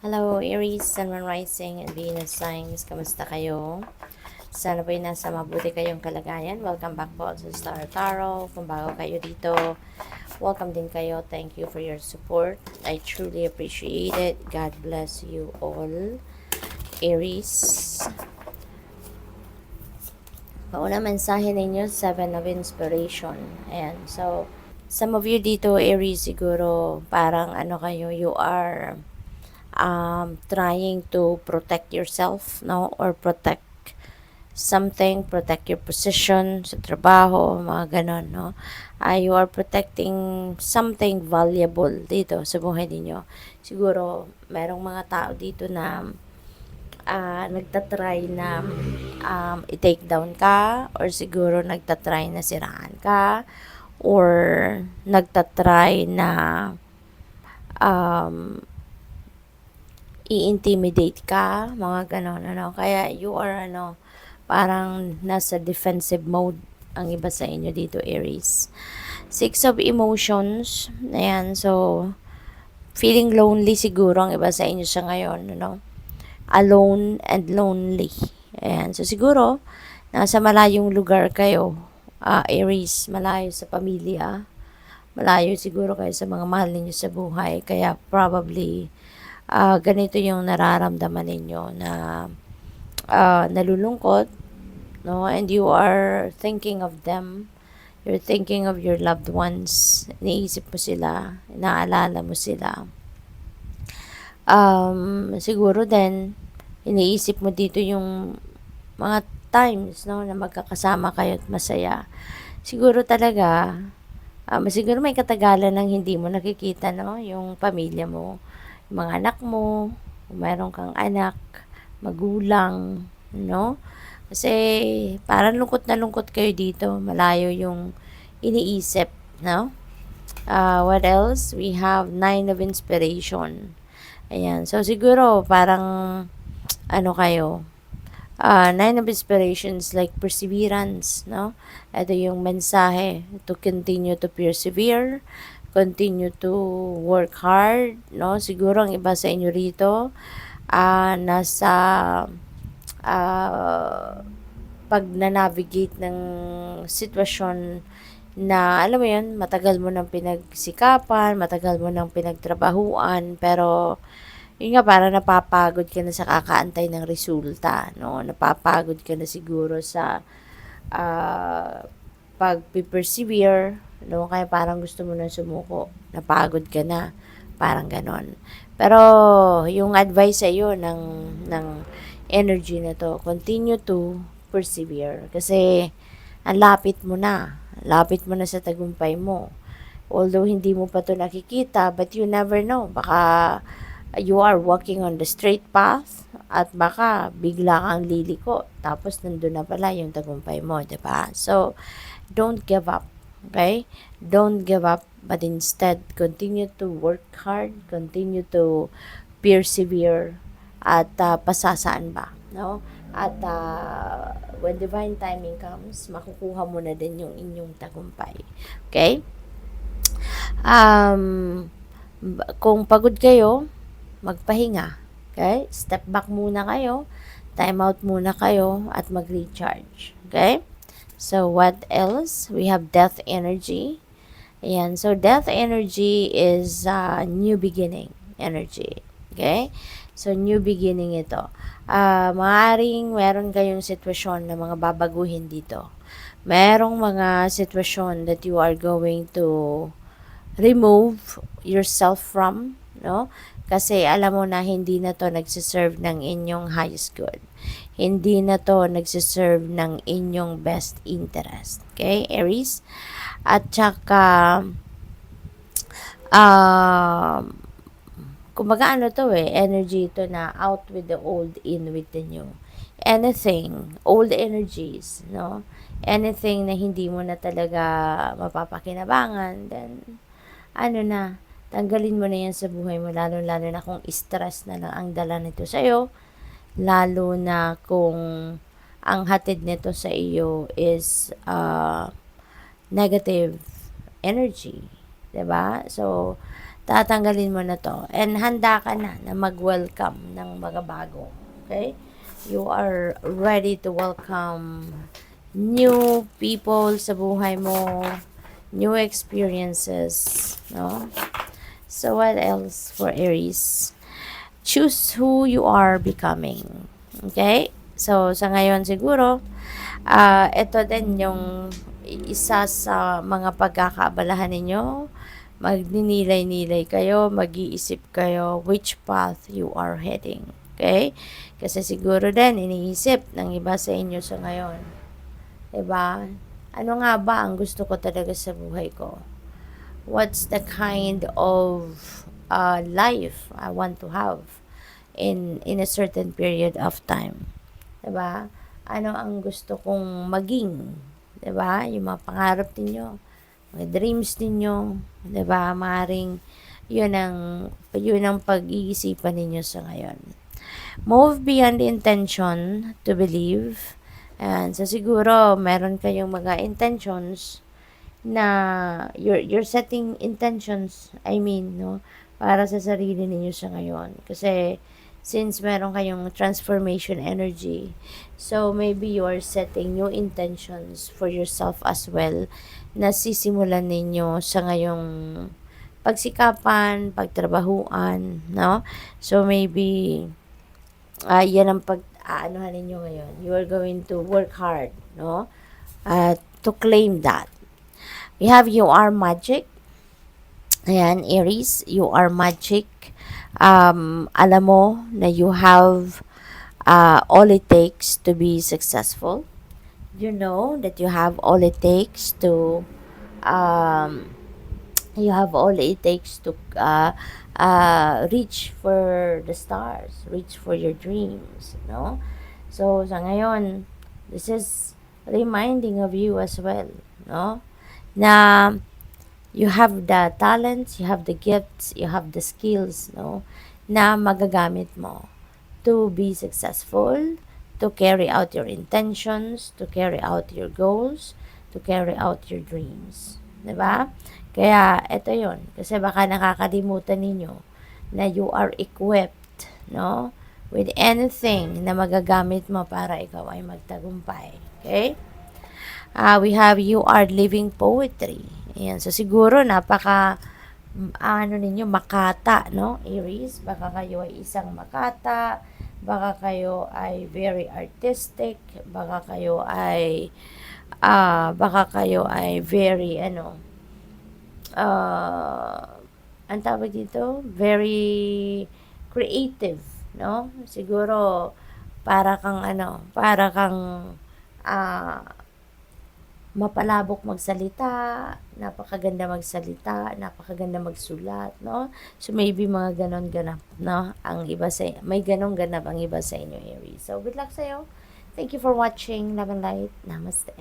Hello, Aries, Sun, Moon Rising, and Venus signs. Kamusta kayo? Sana po'y nasa mabuti kayong kalagayan. Welcome back po sa Star Tarot. Kung bago kayo dito, welcome din kayo. Thank you for your support. I truly appreciate it. God bless you all. Aries. Pauna mensahe ninyo, 7 of Inspiration. Ayan. So, some of you dito, Aries, siguro parang kayo, you are trying to protect yourself, no, or protect something, protect your position sa trabaho, mga ganon, no. You are protecting something valuable dito sa buhay ninyo. Siguro merong mga tao dito na nagtatry na i-take down ka, or siguro nagtatry na siraan ka, or nagtatry na i-intimidate ka, mga ganon, Kaya you are, parang nasa defensive mode ang iba sa inyo dito, Aries. 6 of Emotions, ayan, so, feeling lonely siguro ang iba sa inyo sa ngayon, Alone and lonely. Ayan, so siguro, nasa malayong lugar kayo, Aries, malayo sa pamilya, malayo siguro kayo sa mga mahal ninyo sa buhay, kaya probably, ganito yung nararamdaman ninyo na nalulungkot, no? And you are thinking of them. You're thinking of your loved ones. Iniisip mo sila, inaalala mo sila. Siguro din, iniisip mo dito yung mga times, no, na magkakasama kayo at masaya. Siguro talaga, siguro may katagalan ng hindi mo nakikita, no, yung pamilya mo, yung mga anak mo, kung meron kang anak, magulang, no? Kasi parang lungkot na lungkot kayo dito, malayo yung iniisip, no? What else? We have 9 of Inspiration. Ayan, so siguro parang kayo, 9 of Inspirations like perseverance, no? Ito yung mensahe, to continue to persevere, continue to work hard, no? Siguro ang iba sa inyo rito, nasa pag na-navigate ng sitwasyon na, alam mo yun, matagal mo nang pinagsikapan, matagal mo nang pinagtrabahuan, pero yun nga, parang napapagod ka na sa kakaantay ng resulta, no? Napapagod ka na siguro sa pag-persevere, no? Kaya parang gusto mo nang sumuko, napagod ka na, parang ganon. Pero yung advice sa iyo ng energy na to, continue to persevere, kasi ang lapit mo na sa tagumpay mo. Although hindi mo pa to nakikita, but you never know, baka you are walking on the straight path at baka bigla kang liliko tapos nandun na pala yung tagumpay mo, 'di ba? So don't give up, okay? Don't give up, but instead continue to work hard, continue to persevere, at pasasaan ba, no? At when divine timing comes, makukuha mo na din yung inyong tagumpay. Okay? Um, kung pagod kayo, magpahinga. Okay? Step back muna kayo, time out muna kayo, at mag-recharge. Okay? So, what else? We have death energy. Ayan. So, death energy is new beginning energy. Okay? So, new beginning ito. Maaring meron kayong sitwasyon na mga babaguhin dito. Merong mga sitwasyon that you are going to remove yourself from, no? Kasi alam mo na hindi na to nagsiserve ng inyong highest good. Hindi na to nagsiserve ng inyong best interest. Okay, Aries? At saka, kumbaga energy ito na out with the old, in with the new. Anything, old energies, no? Anything na hindi mo na talaga mapapakinabangan, then, tanggalin mo na yan sa buhay mo, lalo-lalo na kung stress na lang ang dala nito sa'yo, lalo na kung ang hatid nito sa iyo is negative energy, 'di ba? So, tatanggalin mo na to. And handa ka na mag-welcome ng mga bago. Okay? You are ready to welcome new people sa buhay mo, new experiences, no? So, what else for Aries? Choose who you are becoming. Okay? So, sa ngayon siguro, ito din yung isa sa mga pagkakaabalahan ninyo. Magninilay-nilay kayo, mag-iisip kayo which path you are heading. Okay? Kasi siguro din, iniisip ng iba sa inyo sa ngayon. Diba? Ano nga ba ang gusto ko talaga sa buhay ko? What's the kind of life I want to have in a certain period of time? Diba? Ano ang gusto kong maging? Diba? Yung mga pangarap ninyo, mga dreams ninyo, diba? Maring yun ang pag-iisipan ninyo sa ngayon. Move beyond the intention to believe. And so siguro meron kayong mga intentions na you're setting intentions, I mean, no, para sa sarili ninyo sa ngayon. Kasi since meron kayong transformation energy, so maybe you are setting new intentions for yourself as well na sisimulan ninyo sa ngayong pagsikapan, pagtrabahuan, no? So maybe yan ang pag-aanuhan ninyo ngayon. You are going to work hard, no? To claim that. We have you are magic. Ayan, Aries, you are magic. Alam mo na you have all it takes to be successful. You know that you have all it takes to um, reach for the stars, reach for your dreams, no? So, sa ngayon, this is reminding of you as well, no? Na you have the talents, you have the gifts, you have the skills, no? Na magagamit mo to be successful, to carry out your intentions, to carry out your goals, to carry out your dreams. Diba? Kaya, ito yon. Kasi baka nakakalimutan ninyo na you are equipped, no? With anything na magagamit mo para ikaw ay magtagumpay. Okay? We have you are living poetry. Ayan. So, siguro, ninyo, makata, no? Aries, baka kayo ay isang makata, baka kayo ay very artistic, baka kayo ay very, ang tawag dito, very creative, no? Siguro, para kang, mapalabok magsalita, napakaganda magsalita, napakaganda magsulat, no? So, maybe mga ganon ganap, no? May ganon ganap ang iba sa inyo, Aries. So, good luck sa'yo. Thank you for watching. Love and light. Namaste.